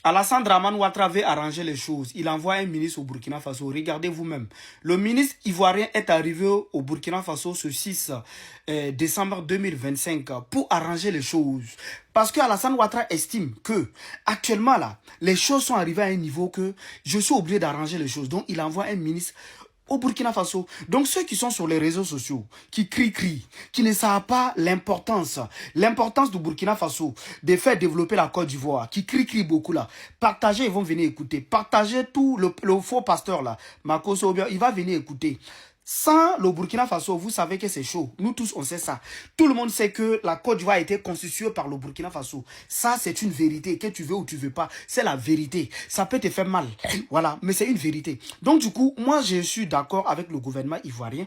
Alassane Draman Ouattara veut arranger les choses. Il envoie un ministre au Burkina Faso. Regardez vous-même. Le ministre ivoirien est arrivé au Burkina Faso ce 6 décembre 2025 pour arranger les choses. Parce que Alassane Ouattara estime que actuellement là, les choses sont arrivées à un niveau que je suis obligé d'arranger les choses. Donc il envoie un ministre au Burkina Faso. Donc ceux qui sont sur les réseaux sociaux, qui crient, qui ne savent pas l'importance du Burkina Faso, de faire développer la Côte d'Ivoire, qui crient beaucoup là, partagez, ils vont venir écouter. Partagez tout le faux pasteur là, Marco Sobia, il va venir écouter. Sans le Burkina Faso, vous savez que c'est chaud. Nous tous, on sait ça. Tout le monde sait que la Côte d'Ivoire a été constituée par le Burkina Faso. Ça, c'est une vérité. Que tu veux ou tu veux pas, c'est la vérité. Ça peut te faire mal. Voilà, mais c'est une vérité. Donc, du coup, moi, je suis d'accord avec le gouvernement ivoirien.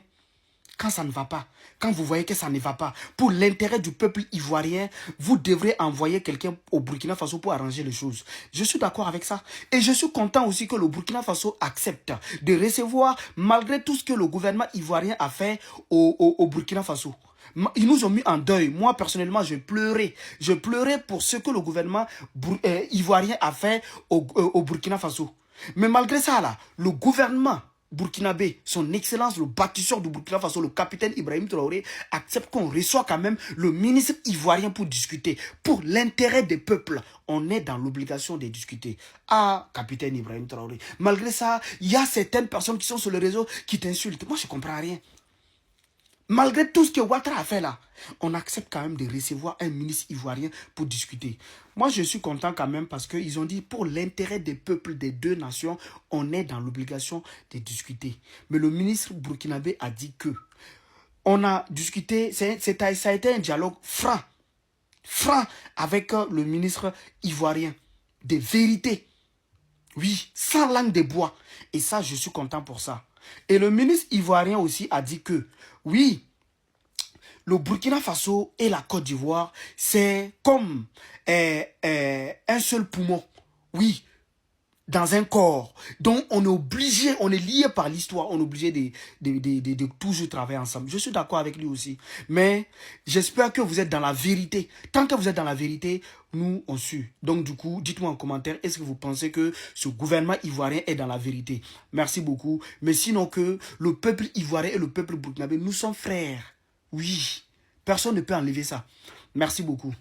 Quand ça ne va pas, quand vous voyez que ça ne va pas, pour l'intérêt du peuple ivoirien, vous devrez envoyer quelqu'un au Burkina Faso pour arranger les choses. Je suis d'accord avec ça. Et je suis content aussi que le Burkina Faso accepte de recevoir, malgré tout ce que le gouvernement ivoirien a fait au Burkina Faso. Ils nous ont mis en deuil. Moi, personnellement, je pleurais. Je pleurais pour ce que le gouvernement ivoirien a fait au Burkina Faso. Mais malgré ça, là, le gouvernement burkinabé, son excellence, le bâtisseur du Burkina Faso, le capitaine Ibrahim Traoré, accepte qu'on reçoit quand même le ministre ivoirien pour discuter. Pour l'intérêt des peuples, on est dans l'obligation de discuter. Ah, capitaine Ibrahim Traoré. Malgré ça, il y a certaines personnes qui sont sur le réseau qui t'insultent. Moi, je ne comprends rien. Malgré tout ce que Ouattara a fait là, on accepte quand même de recevoir un ministre ivoirien pour discuter. Moi, je suis content quand même parce qu'ils ont dit pour l'intérêt des peuples des deux nations, on est dans l'obligation de discuter. Mais le ministre burkinabé a dit que on a discuté, ça a été un dialogue franc avec le ministre ivoirien. Des vérités. Oui, sans langue de bois. Et ça, je suis content pour ça. Et le ministre ivoirien aussi a dit que, oui, le Burkina Faso et la Côte d'Ivoire, c'est comme un seul poumon. Oui, dans un corps. Donc, on est obligé, on est lié par l'histoire, on est obligé de toujours travailler ensemble. Je suis d'accord avec lui aussi. Mais j'espère que vous êtes dans la vérité. Tant que vous êtes dans la vérité, nous, on suit. Donc, du coup, dites-moi en commentaire, est-ce que vous pensez que ce gouvernement ivoirien est dans la vérité? Merci beaucoup. Mais sinon que le peuple ivoirien et le peuple burkinabé, nous sommes frères. Oui. Personne ne peut enlever ça. Merci beaucoup.